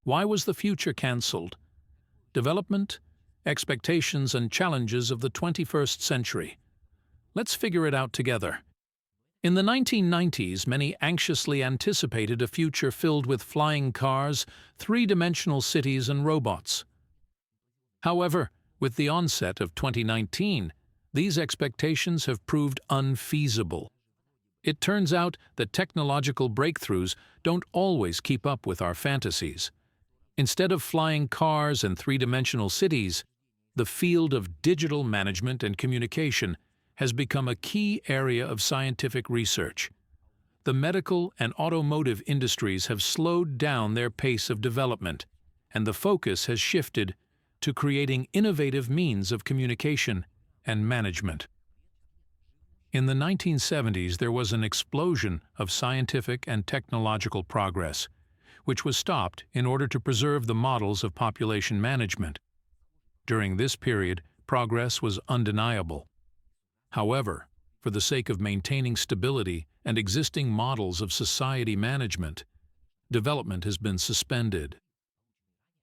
Why was the future cancelled? Development, expectations and challenges of the 21st century. Let's figure it out together. In the 1990s, many anxiously anticipated a future filled with flying cars, three-dimensional cities and robots. However, with the onset of 2019, these expectations have proved unfeasible. It turns out that technological breakthroughs don't always keep up with our fantasies. Instead of flying cars and three-dimensional cities, the field of digital management and communication has become a key area of scientific research. The medical and automotive industries have slowed down their pace of development, and the focus has shifted to creating innovative means of communication and management. In the 1970s, there was an explosion of scientific and technological progress, which was stopped in order to preserve the models of population management. During this period, progress was undeniable. However, for the sake of maintaining stability and existing models of society management, development has been suspended.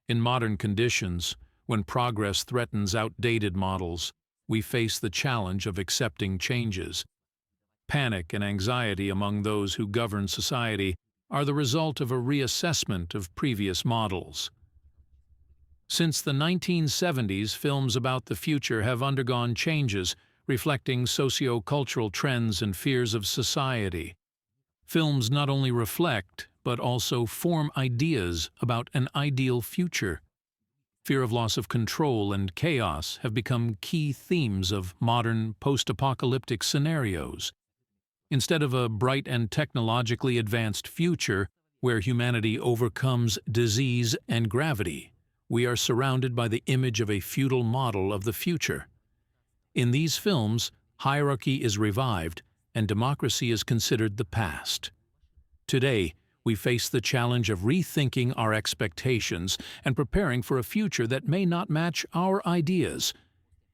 In modern conditions, when progress threatens outdated models, we face the challenge of accepting changes. Panic and anxiety among those who govern society are the result of a reassessment of previous models. Since the 1970s, films about the future have undergone changes reflecting socio-cultural trends and fears of society. Films not only reflect, but also form ideas about an ideal future. Fear of loss of control and chaos have become key themes of modern post-apocalyptic scenarios. Instead of a bright and technologically advanced future where humanity overcomes disease and gravity, we are surrounded by the image of a feudal model of the future. In these films, hierarchy is revived and democracy is considered the past. Today, we face the challenge of rethinking our expectations and preparing for a future that may not match our ideas.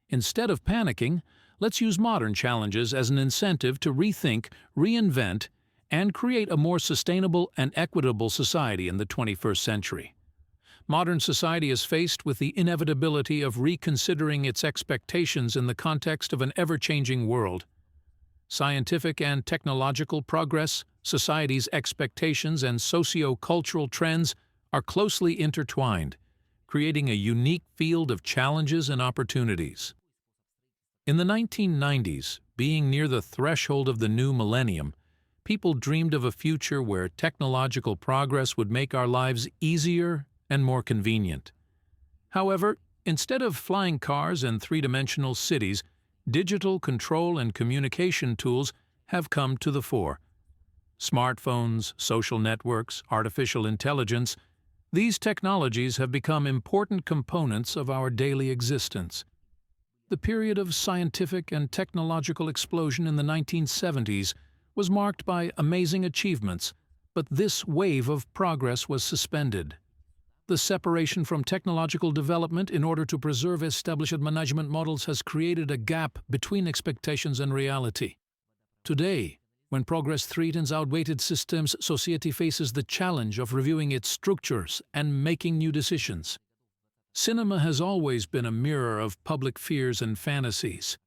Instead of panicking, let's use modern challenges as an incentive to rethink, reinvent, and create a more sustainable and equitable society in the 21st century. Modern society is faced with the inevitability of reconsidering its expectations in the context of an ever-changing world. Scientific and technological progress, society's expectations, and socio-cultural trends are closely intertwined, creating a unique field of challenges and opportunities. In the 1990s, being near the threshold of the new millennium, people dreamed of a future where technological progress would make our lives easier and more convenient. However, instead of flying cars and three-dimensional cities, digital control and communication tools have come to the fore. Smartphones, social networks, artificial intelligence, these technologies have become important components of our daily existence. The period of scientific and technological explosion in the 1970s was marked by amazing achievements, but this wave of progress was suspended. The separation from technological development in order to preserve established management models has created a gap between expectations and reality. Today, when progress threatens outdated systems, society faces the challenge of reviewing its structures and making new decisions. Cinema has always been a mirror of public fears and fantasies.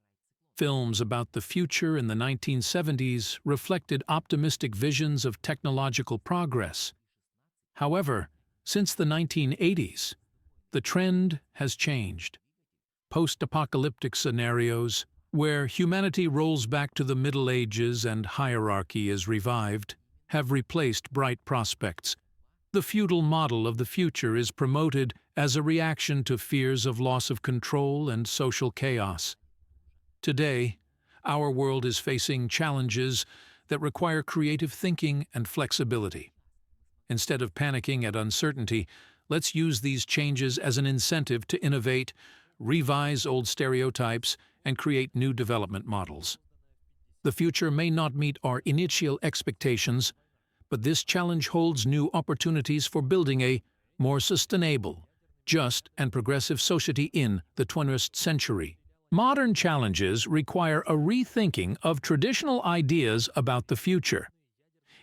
Films about the future in the 1970s reflected optimistic visions of technological progress. However, since the 1980s, the trend has changed. Post-apocalyptic scenarios, where humanity rolls back to the Middle Ages and hierarchy is revived, have replaced bright prospects. The feudal model of the future is promoted as a reaction to fears of loss of control and social chaos. Today, our world is facing challenges that require creative thinking and flexibility. Instead of panicking at uncertainty, let's use these changes as an incentive to innovate, revise old stereotypes, and create new development models. The future may not meet our initial expectations, but this challenge holds new opportunities for building a more sustainable, just, and progressive society in the 21st century. Modern challenges require a rethinking of traditional ideas about the future.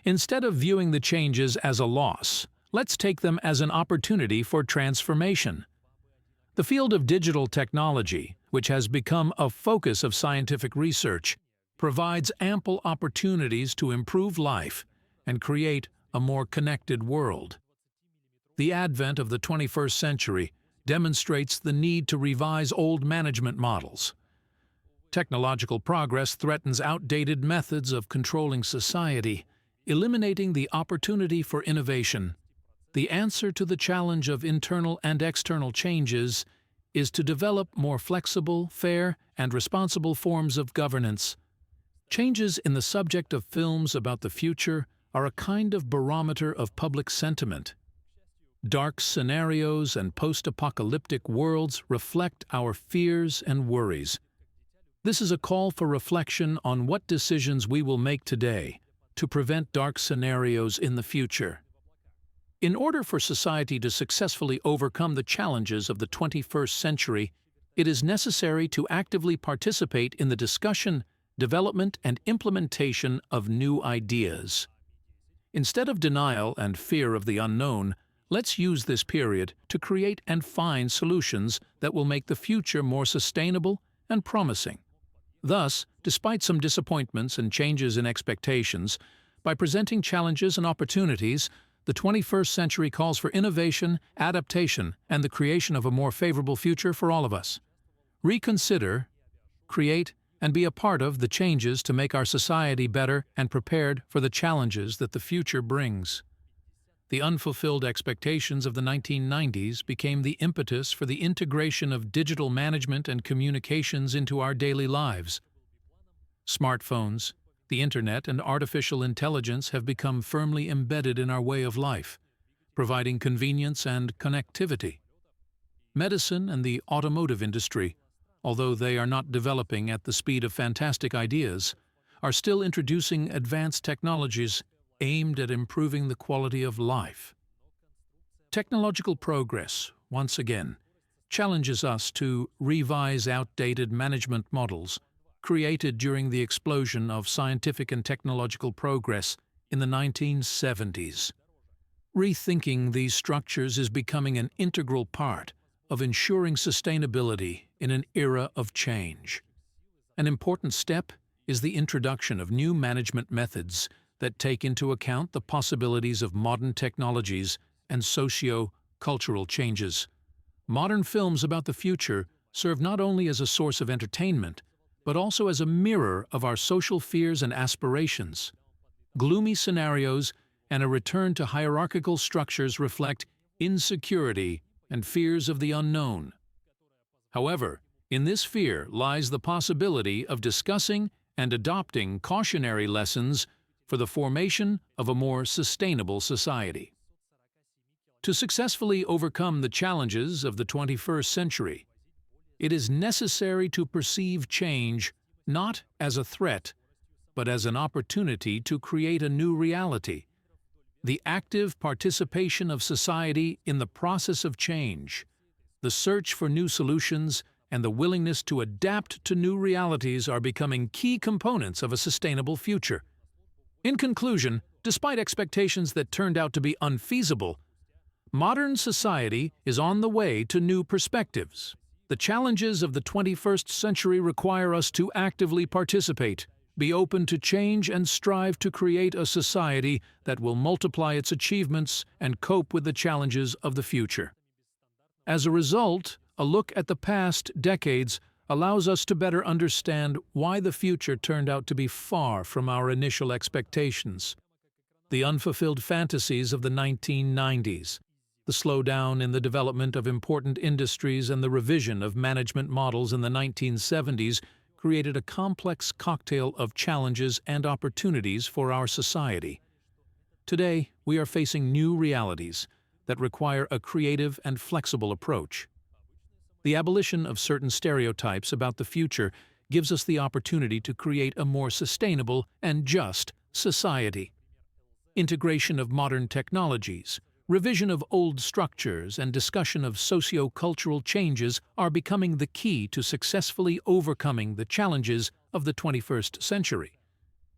Instead of viewing the changes as a loss, let's take them as an opportunity for transformation. The field of digital technology, which has become a focus of scientific research, provides ample opportunities to improve life and create a more connected world. The advent of the 21st century demonstrates the need to revise old management models. Technological progress threatens outdated methods of controlling society, eliminating the opportunity for innovation. The answer to the challenge of internal and external changes is to develop more flexible, fair, and responsible forms of governance. Changes in the subject of films about the future are a kind of barometer of public sentiment. Dark scenarios and post-apocalyptic worlds reflect our fears and worries. This is a call for reflection on what decisions we will make today to prevent dark scenarios in the future. In order for society to successfully overcome the challenges of the 21st century, it is necessary to actively participate in the discussion, development, and implementation of new ideas. Instead of denial and fear of the unknown, let's use this period to create and find solutions that will make the future more sustainable and promising. Thus, despite some disappointments and changes in expectations, by presenting challenges and opportunities, the 21st century calls for innovation, adaptation, and the creation of a more favorable future for all of us. Reconsider, create, and be a part of the changes to make our society better and prepared for the challenges that the future brings. The unfulfilled expectations of the 1990s became the impetus for the integration of digital management and communications into our daily lives. Smartphones, the internet, and artificial intelligence have become firmly embedded in our way of life, providing convenience and connectivity. Medicine and the automotive industry, although they are not developing at the speed of fantastic ideas, are still introducing advanced technologies aimed at improving the quality of life. Technological progress, once again, challenges us to revise outdated management models created during the explosion of scientific and technological progress in the 1970s. Rethinking these structures is becoming an integral part of ensuring sustainability in an era of change. An important step is the introduction of new management methods that take into account the possibilities of modern technologies and socio-cultural changes. Modern films about the future serve not only as a source of entertainment, but also as a mirror of our social fears and aspirations. Gloomy scenarios and a return to hierarchical structures reflect insecurity and fears of the unknown. However, in this fear lies the possibility of discussing and adopting cautionary lessons for the formation of a more sustainable society. To successfully overcome the challenges of the 21st century, it is necessary to perceive change not as a threat, but as an opportunity to create a new reality. The active participation of society in the process of change, the search for new solutions, and the willingness to adapt to new realities are becoming key components of a sustainable future. In conclusion, despite expectations that turned out to be unfeasible, modern society is on the way to new perspectives. The challenges of the 21st century require us to actively participate, be open to change, and strive to create a society that will multiply its achievements and cope with the challenges of the future. As a result, a look at the past decades allows us to better understand why the future turned out to be far from our initial expectations. The unfulfilled fantasies of the 1990s, the slowdown in the development of important industries, and the revision of management models in the 1970s created a complex cocktail of challenges and opportunities for our society. Today, we are facing new realities that require a creative and flexible approach. The abolition of certain stereotypes about the future gives us the opportunity to create a more sustainable and just society. Integration of modern technologies, revision of old structures, and discussion of socio-cultural changes are becoming the key to successfully overcoming the challenges of the 21st century.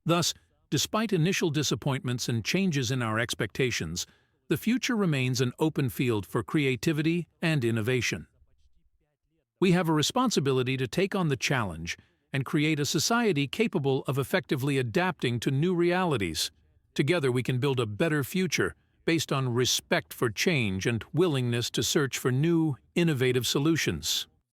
Thus, despite initial disappointments and changes in our expectations, the future remains an open field for creativity and innovation. We have a responsibility to take on the challenge and create a society capable of effectively adapting to new realities. Together we can build a better future based on respect for change and willingness to search for new, innovative solutions.